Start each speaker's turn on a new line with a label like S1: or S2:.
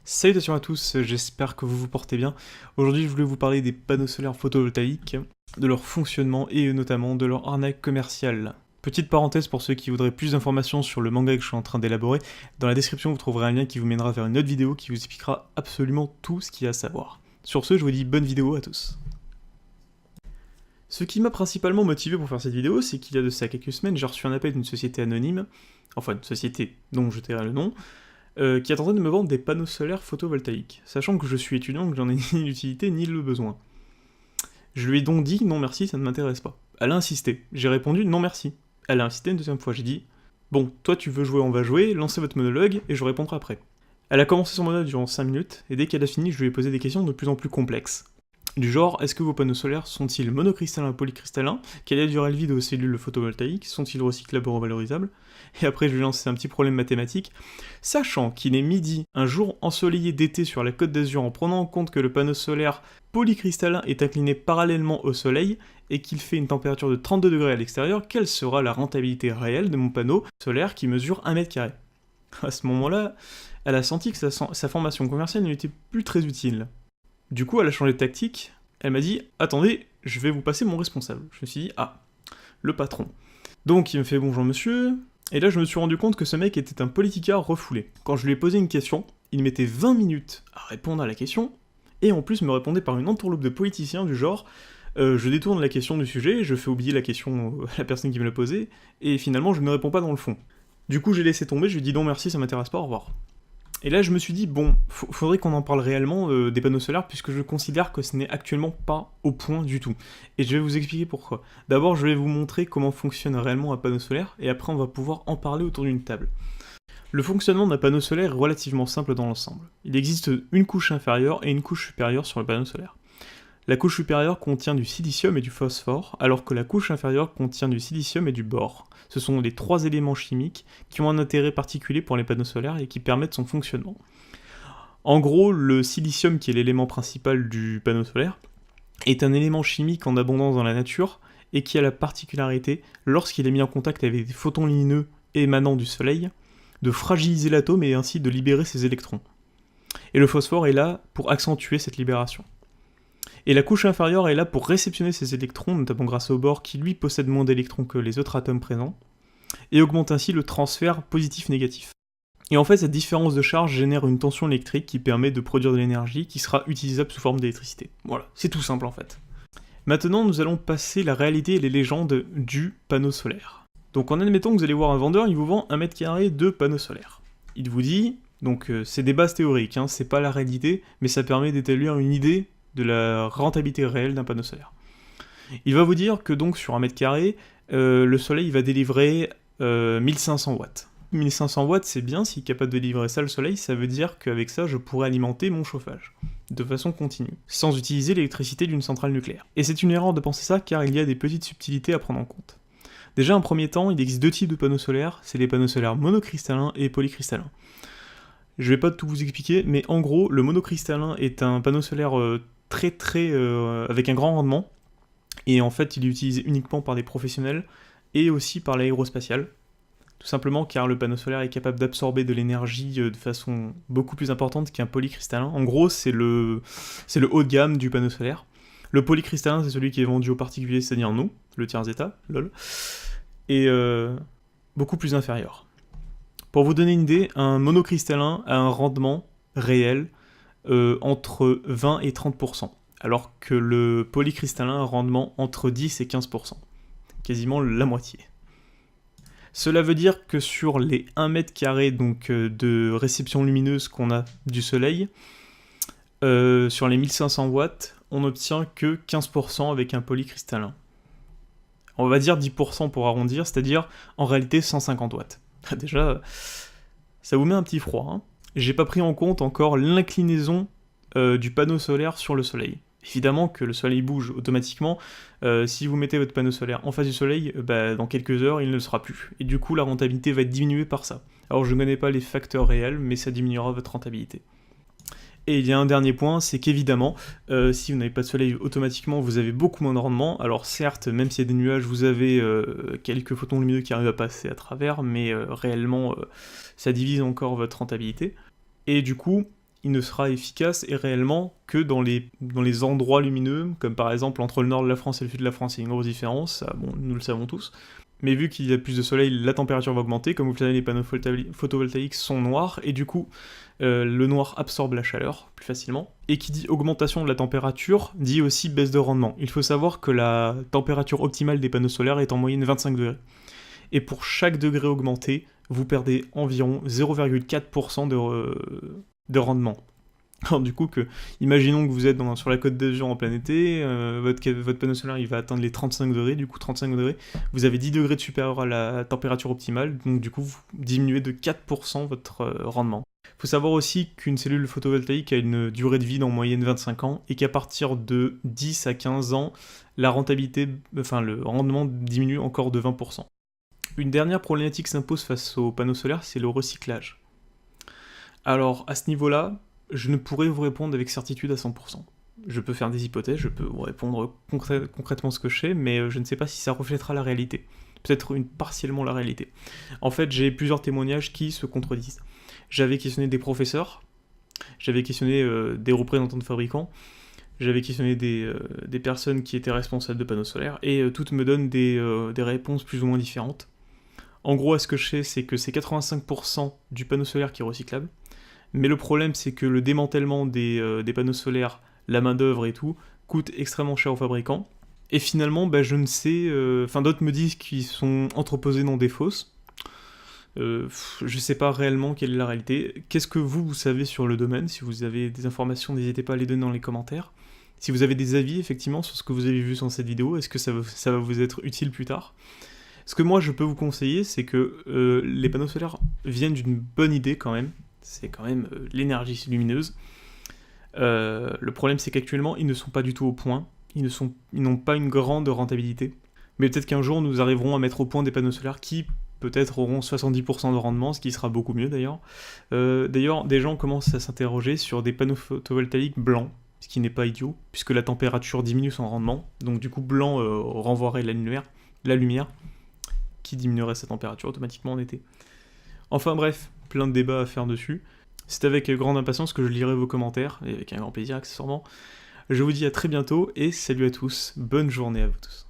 S1: Salutations à tous, j'espère que vous vous portez bien. Aujourd'hui, je voulais vous parler des panneaux solaires photovoltaïques, de leur fonctionnement et notamment de leur arnaque commerciale. Petite parenthèse pour ceux qui voudraient plus d'informations sur le manga que je suis en train d'élaborer, dans la description vous trouverez un lien qui vous mènera vers une autre vidéo qui vous expliquera absolument tout ce qu'il y a à savoir. Sur ce, je vous dis bonne vidéo à tous. Ce qui m'a principalement motivé pour faire cette vidéo, c'est qu'il y a de ça quelques semaines, j'ai reçu un appel d'une société anonyme, enfin une société dont je tairai le nom, qui a tenté de me vendre des panneaux solaires photovoltaïques, sachant que je suis étudiant, que j'en ai ni l'utilité ni le besoin. Je lui ai donc dit non merci, ça ne m'intéresse pas. Elle a insisté, j'ai répondu non merci. Elle a insisté une deuxième fois, j'ai dit bon, toi tu veux jouer, on va jouer, lancez votre monologue et je répondrai après. Elle a commencé son monologue durant 5 minutes, et dès qu'elle a fini, je lui ai posé des questions de plus en plus complexes. Du genre, est-ce que vos panneaux solaires sont-ils monocristallins ou polycristallins? Quelle est la durée de vie de vos cellules photovoltaïques? Sont-ils recyclables ou revalorisables? Et après, je lui ai lancé un petit problème mathématique. Sachant qu'il est midi, un jour ensoleillé d'été sur la Côte d'Azur, en prenant en compte que le panneau solaire polycristallin est incliné parallèlement au soleil et qu'il fait une température de 32 degrés à l'extérieur, quelle sera la rentabilité réelle de mon panneau solaire qui mesure 1 mètre carré? À ce moment-là, elle a senti que sa formation commerciale n'était plus très utile. Du coup, elle a changé de tactique, elle m'a dit « Attendez, je vais vous passer mon responsable ». Je me suis dit « Ah, le patron ». Donc il me fait « Bonjour monsieur », et là je me suis rendu compte que ce mec était un politicard refoulé. Quand je lui ai posé une question, il mettait 20 minutes à répondre à la question, et en plus me répondait par une entourloupe de politiciens du genre je détourne la question du sujet, je fais oublier la question à la personne qui me l'a posée, et finalement je ne réponds pas dans le fond. Du coup j'ai laissé tomber, je lui ai dit « Non merci, ça m'intéresse pas, au revoir ». Et là, je me suis dit, bon, faudrait qu'on en parle réellement des panneaux solaires, puisque je considère que ce n'est actuellement pas au point du tout. Et je vais vous expliquer pourquoi. D'abord, je vais vous montrer comment fonctionne réellement un panneau solaire, et après on va pouvoir en parler autour d'une table. Le fonctionnement d'un panneau solaire est relativement simple dans l'ensemble. Il existe une couche inférieure et une couche supérieure sur le panneau solaire. La couche supérieure contient du silicium et du phosphore, alors que la couche inférieure contient du silicium et du bore. Ce sont les trois éléments chimiques qui ont un intérêt particulier pour les panneaux solaires et qui permettent son fonctionnement. En gros, le silicium, qui est l'élément principal du panneau solaire, est un élément chimique en abondance dans la nature et qui a la particularité, lorsqu'il est mis en contact avec des photons lumineux émanant du soleil, de fragiliser l'atome et ainsi de libérer ses électrons. Et le phosphore est là pour accentuer cette libération. Et la couche inférieure est là pour réceptionner ces électrons, notamment grâce au bore qui lui possède moins d'électrons que les autres atomes présents, et augmente ainsi le transfert positif-négatif. Et en fait, cette différence de charge génère une tension électrique qui permet de produire de l'énergie qui sera utilisable sous forme d'électricité. Voilà, c'est tout simple en fait. Maintenant, nous allons passer la réalité et les légendes du panneau solaire. Donc en admettant que vous allez voir un vendeur, il vous vend 1 mètre carré de panneau solaire. Il vous dit, donc c'est des bases théoriques, c'est pas la réalité, mais ça permet d'établir une idée de la rentabilité réelle d'un panneau solaire. Il va vous dire que donc sur 1 mètre carré, le soleil va délivrer 1500 watts. 1500 watts, c'est bien, s'il est capable de délivrer ça le soleil, ça veut dire qu'avec ça, je pourrais alimenter mon chauffage, de façon continue, sans utiliser l'électricité d'une centrale nucléaire. Et c'est une erreur de penser ça, car il y a des petites subtilités à prendre en compte. Déjà, en premier temps, il existe deux types de panneaux solaires, c'est les panneaux solaires monocristallins et polycristallins. Je vais pas tout vous expliquer, mais en gros, le monocristallin est un panneau solaire avec un grand rendement, et en fait il est utilisé uniquement par des professionnels et aussi par l'aérospatiale, tout simplement car le panneau solaire est capable d'absorber de l'énergie de façon beaucoup plus importante qu'un polycristallin. En gros, c'est le haut de gamme du panneau solaire. Le polycristallin, c'est celui qui est vendu aux particuliers, c'est-à-dire nous, le tiers état, lol, et beaucoup plus inférieur. Pour vous donner une idée, un monocristallin a un rendement réel entre 20 et 30%, alors que le polycristallin a un rendement entre 10 et 15%, quasiment la moitié. Cela veut dire que sur les 1 mètre carré donc, de réception lumineuse qu'on a du soleil, sur les 1500 watts, on n'obtient que 15% avec un polycristallin. On va dire 10% pour arrondir, c'est-à-dire en réalité 150 watts. Déjà, ça vous met un petit froid, J'ai pas pris en compte encore l'inclinaison du panneau solaire sur le soleil. Évidemment que le soleil bouge automatiquement, si vous mettez votre panneau solaire en face du soleil, dans quelques heures il ne le sera plus. Et du coup la rentabilité va être diminuée par ça. Alors je ne connais pas les facteurs réels, mais ça diminuera votre rentabilité. Et il y a un dernier point, c'est qu'évidemment, si vous n'avez pas de soleil, automatiquement vous avez beaucoup moins de rendement. Alors certes, même s'il y a des nuages, vous avez quelques photons lumineux qui arrivent à passer à travers, mais réellement, ça divise encore votre rentabilité. Et du coup, il ne sera efficace et réellement que dans les endroits lumineux, comme par exemple entre le nord de la France et le sud de la France, il y a une grosse différence, ça, bon, nous le savons tous. Mais vu qu'il y a plus de soleil, la température va augmenter, comme vous le savez, les panneaux photovoltaïques sont noirs, et du coup, le noir absorbe la chaleur plus facilement. Et qui dit augmentation de la température, dit aussi baisse de rendement. Il faut savoir que la température optimale des panneaux solaires est en moyenne 25 degrés. Et pour chaque degré augmenté, vous perdez environ 0,4% de rendement. Alors du coup, imaginons que vous êtes sur la Côte d'Azur en plein été, votre panneau solaire il va atteindre les 35 degrés, du coup 35 degrés, vous avez 10 degrés de supérieur à la température optimale, donc du coup vous diminuez de 4% votre rendement. Il faut savoir aussi qu'une cellule photovoltaïque a une durée de vie en moyenne 25 ans, et qu'à partir de 10 à 15 ans, le rendement diminue encore de 20%. Une dernière problématique s'impose face aux panneaux solaires, c'est le recyclage. Alors à ce niveau-là, je ne pourrais vous répondre avec certitude à 100%. Je peux faire des hypothèses, je peux vous répondre concrètement ce que je sais, mais je ne sais pas si ça reflètera la réalité. Peut-être partiellement la réalité. En fait, j'ai plusieurs témoignages qui se contredisent. J'avais questionné des professeurs, j'avais questionné des représentants de fabricants, j'avais questionné des personnes qui étaient responsables de panneaux solaires, et toutes me donnent des réponses plus ou moins différentes. En gros, ce que je sais, c'est que c'est 85% du panneau solaire qui est recyclable. Mais le problème, c'est que le démantèlement des panneaux solaires, la main-d'œuvre et tout, coûte extrêmement cher aux fabricants. Et finalement, je ne sais. D'autres me disent qu'ils sont entreposés dans des fosses. Je sais pas réellement quelle est la réalité. Qu'est-ce que vous savez sur le domaine? Si vous avez des informations, n'hésitez pas à les donner dans les commentaires. Si vous avez des avis, effectivement, sur ce que vous avez vu sur cette vidéo, est-ce que ça va vous être utile plus tard? Ce que moi, je peux vous conseiller, c'est que les panneaux solaires viennent d'une bonne idée quand même. C'est quand même l'énergie lumineuse. Le problème, c'est qu'actuellement, ils ne sont pas du tout au point. Ils n'ont pas une grande rentabilité. Mais peut-être qu'un jour, nous arriverons à mettre au point des panneaux solaires qui, peut-être, auront 70% de rendement, ce qui sera beaucoup mieux d'ailleurs. D'ailleurs, des gens commencent à s'interroger sur des panneaux photovoltaïques blancs, ce qui n'est pas idiot, puisque la température diminue son rendement. Donc du coup, blanc renvoierait la lumière, qui diminuerait sa température automatiquement en été. Enfin bref, plein de débats à faire dessus. C'est avec grande impatience que je lirai vos commentaires, et avec un grand plaisir accessoirement. Je vous dis à très bientôt, et salut à tous, bonne journée à vous tous.